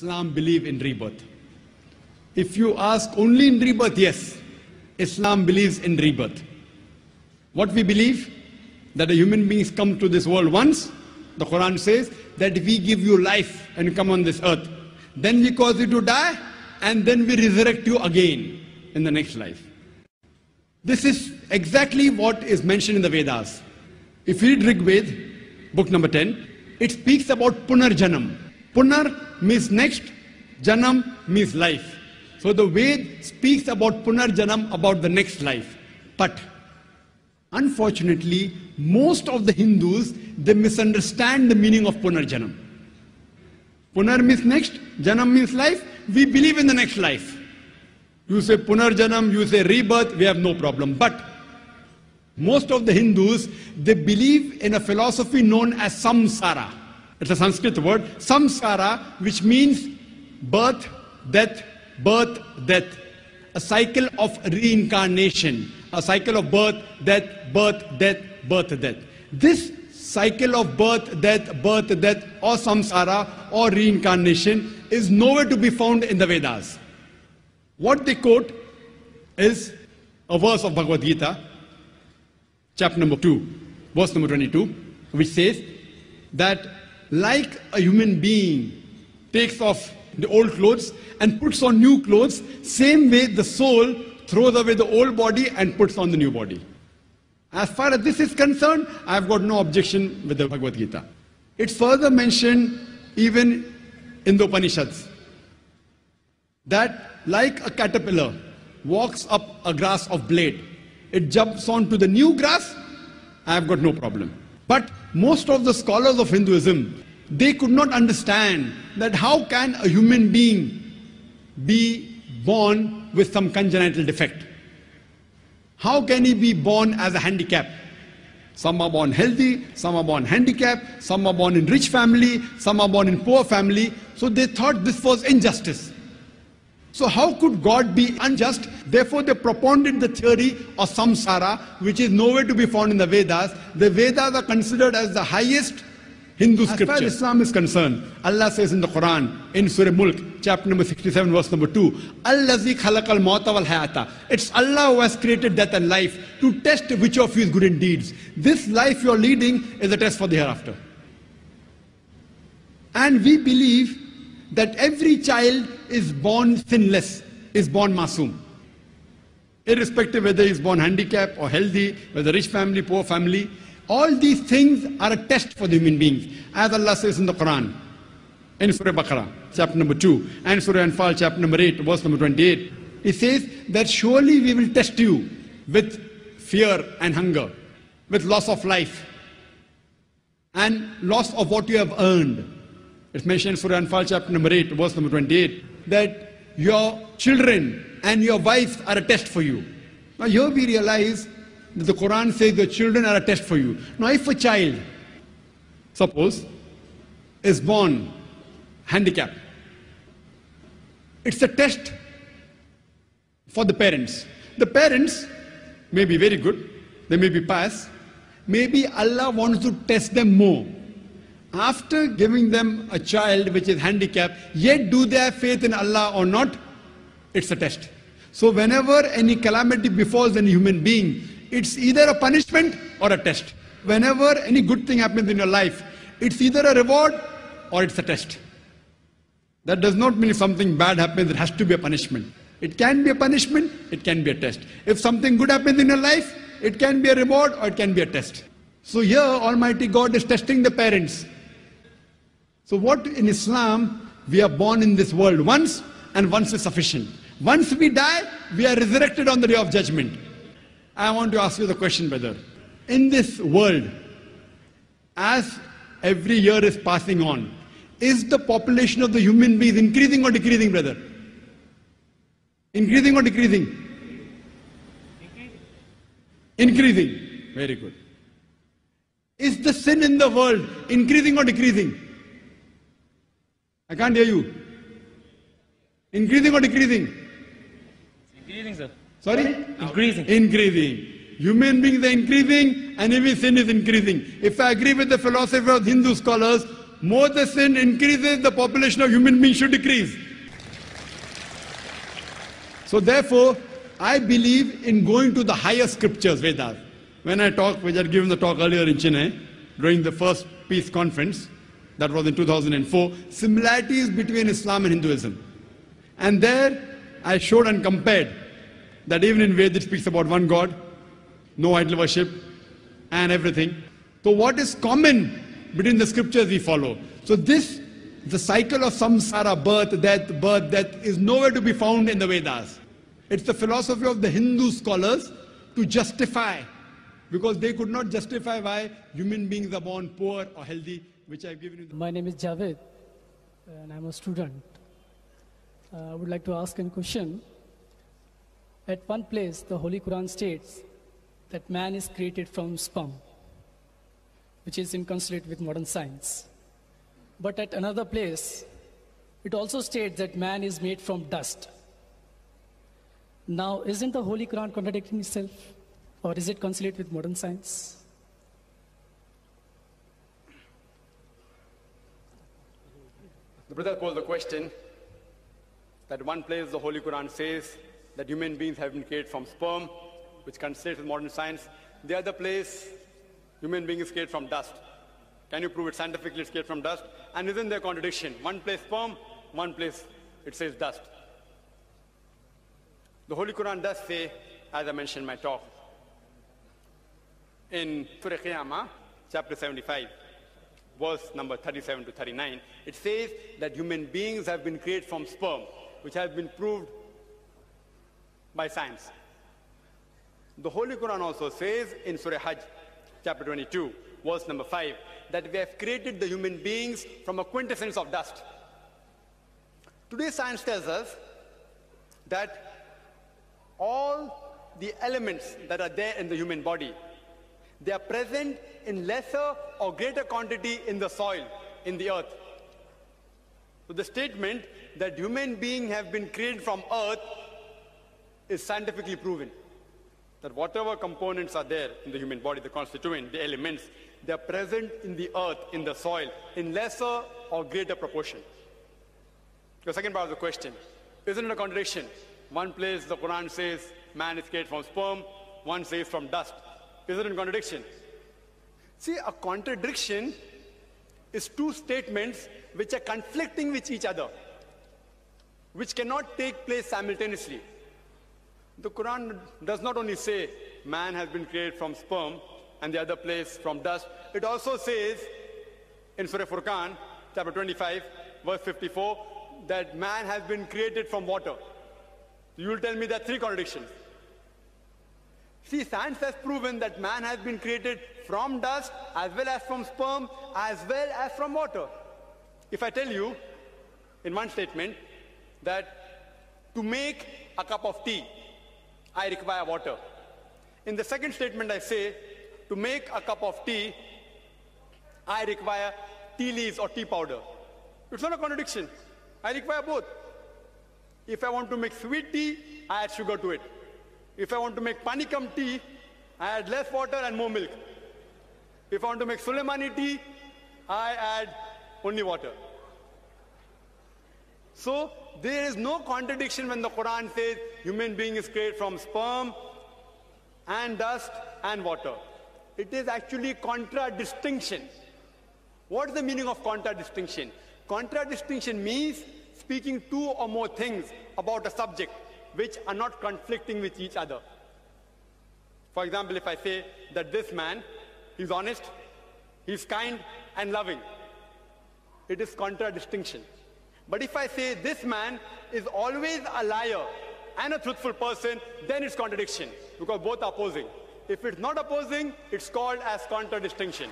Islam believe in rebirth? If you ask only in rebirth, yes, Islam believes in rebirth. What we believe? That a human beings come to this world once. The Quran says that we give you life and you come on this earth. Then we cause you to die and then we resurrect you again in the next life. This is exactly what is mentioned in the Vedas. If you read Rig Veda, book number 10, it speaks about Punarjanam. Punar means next, Janam means life. So the Ved speaks about Punarjanam, about the next life. But unfortunately, most of the Hindus, they misunderstand the meaning of Punarjanam. Punar means next, Janam means life. We believe in the next life. You say Punarjanam, you say rebirth, we have no problem. But most of the Hindus, they believe in a philosophy known as samsara. It's a Sanskrit word, samsara, which means birth, death, birth, death. A cycle of reincarnation. A cycle of birth, death, birth, death, birth, death. This cycle of birth, death, or samsara or reincarnation is nowhere to be found in the Vedas. What they quote is a verse of Bhagavad Gita, chapter number 2, verse number 22, which says that like a human being takes off the old clothes and puts on new clothes, same way the soul throws away the old body and puts on the new body. As far as this is concerned, I have got no objection with the Bhagavad Gita. It's further mentioned even in the Upanishads that like a caterpillar walks up a grass of blade, it jumps onto the new grass, I have got no problem. But most of the scholars of Hinduism, they could not understand that how can a human being be born with some congenital defect? How can he be born as a handicap? Some are born healthy, some are born handicapped, some are born in rich family, some are born in poor family. So they thought this was injustice. So how could God be unjust? Therefore they propounded the theory of samsara, which is nowhere to be found in the Vedas. The Vedas are considered as the highest Hindu scripture. As far as Islam is concerned, Allah says in the Quran, in Surah Mulk, chapter number 67, verse number 2, Allazi khalaqal mauta wal hayata. It's Allah who has created death and life to test which of you is good in deeds. This life you are leading is a test for the hereafter. And we believe that every child is born sinless, is born masoom. Irrespective whether he is born handicapped or healthy, whether rich family, poor family, all these things are a test for the human beings. As Allah says in the Quran, in Surah Baqarah, chapter number 2, and Surah Anfal, chapter number 8, verse number 28, it says that surely we will test you with fear and hunger, with loss of life, and loss of what you have earned. It's mentioned in Surah Anfal, chapter number 8, verse number 28, that your children and your wives are a test for you. Now here we realize that the Quran says the children are a test for you. Now if a child, suppose, is born handicapped, it's a test for the parents. The parents may be very good, they may be pious, maybe Allah wants to test them more. After giving them a child which is handicapped, yet do they have faith in Allah or not? It's a test. So whenever any calamity befalls any human being, it's either a punishment or a test. Whenever any good thing happens in your life, it's either a reward or it's a test. That does not mean if something bad happens, it has to be a punishment. It can be a punishment, it can be a test. If something good happens in your life, it can be a reward or it can be a test. So here Almighty God is testing the parents. So what in Islam, we are born in this world once and once is sufficient. Once we die, we are resurrected on the day of judgment. I want to ask you the question, brother. In this world, as every year is passing on, is the population of the human beings increasing or decreasing, brother? Increasing or decreasing? Increasing. Very good. Is the sin in the world increasing or decreasing? I can't hear you. Increasing or decreasing? Increasing, sir. Sorry? Increasing. Increasing. Human beings are increasing and even sin is increasing. If I agree with the philosophy of Hindu scholars, more the sin increases, the population of human beings should decrease. So therefore, I believe in going to the higher scriptures, Vedas. When I talk, which I had given the talk earlier in Chennai, during the first peace conference, that was in 2004, similarities between Islam and Hinduism. And there I showed and compared that even in Vedas it speaks about one God, no idol worship, and everything. So what is common between the scriptures we follow? So this, the cycle of samsara, birth, death, is nowhere to be found in the Vedas. It's the philosophy of the Hindu scholars to justify, because they could not justify why human beings are born poor or healthy, which I've given you. My name is Javed, and I'm a student. I would like to ask a question. At one place, the Holy Quran states that man is created from sperm, which is inconsistent with modern science. But at another place, it also states that man is made from dust. Now, isn't the Holy Quran contradicting itself? Or is it consistent with modern science? The brother posed the question that one place the Holy Quran says that human beings have been created from sperm, which consists with modern science. The other place, human beings created from dust. Can you prove it scientifically it's created from dust? And isn't there a contradiction? One place sperm, one place it says dust. The Holy Quran does say, as I mentioned in my talk, in Surah Qiyamah, chapter 75, verse number 37 to 39, it says that human beings have been created from sperm, which has been proved by science. The Holy Quran also says in Surah Hajj, chapter 22, verse number 5, that we have created the human beings from a quintessence of dust. Today science tells us that all the elements that are there in the human body, they are present in lesser or greater quantity in the soil, in the earth. So the statement that human beings have been created from earth is scientifically proven. That whatever components are there in the human body, the constituent, the elements, they are present in the earth, in the soil, in lesser or greater proportion. The second part of the question, isn't it a contradiction? One place the Quran says man is created from sperm, one says from dust. Is it in contradiction? See, a contradiction is two statements which are conflicting with each other, which cannot take place simultaneously. The Quran does not only say man has been created from sperm and the other place from dust. It also says in Surah Furqan, chapter 25, verse 54, that man has been created from water. You will tell me there are three contradictions. See, science has proven that man has been created from dust, as well as from sperm, as well as from water. If I tell you in one statement that to make a cup of tea, I require water. In the second statement I say, to make a cup of tea, I require tea leaves or tea powder. It's not a contradiction. I require both. If I want to make sweet tea, I add sugar to it. If I want to make panikam tea, I add less water and more milk. If I want to make Suleimani tea, I add only water. So there is no contradiction when the Quran says human being is created from sperm and dust and water. It is actually contradistinction. What is the meaning of contradistinction? Contradistinction means speaking two or more things about a subject which are not conflicting with each other. For example, if I say that this man is honest, he's kind and loving, it is contradistinction. But if I say this man is always a liar and a truthful person, then it's contradiction, because both are opposing. If it's not opposing, it's called as contradistinction.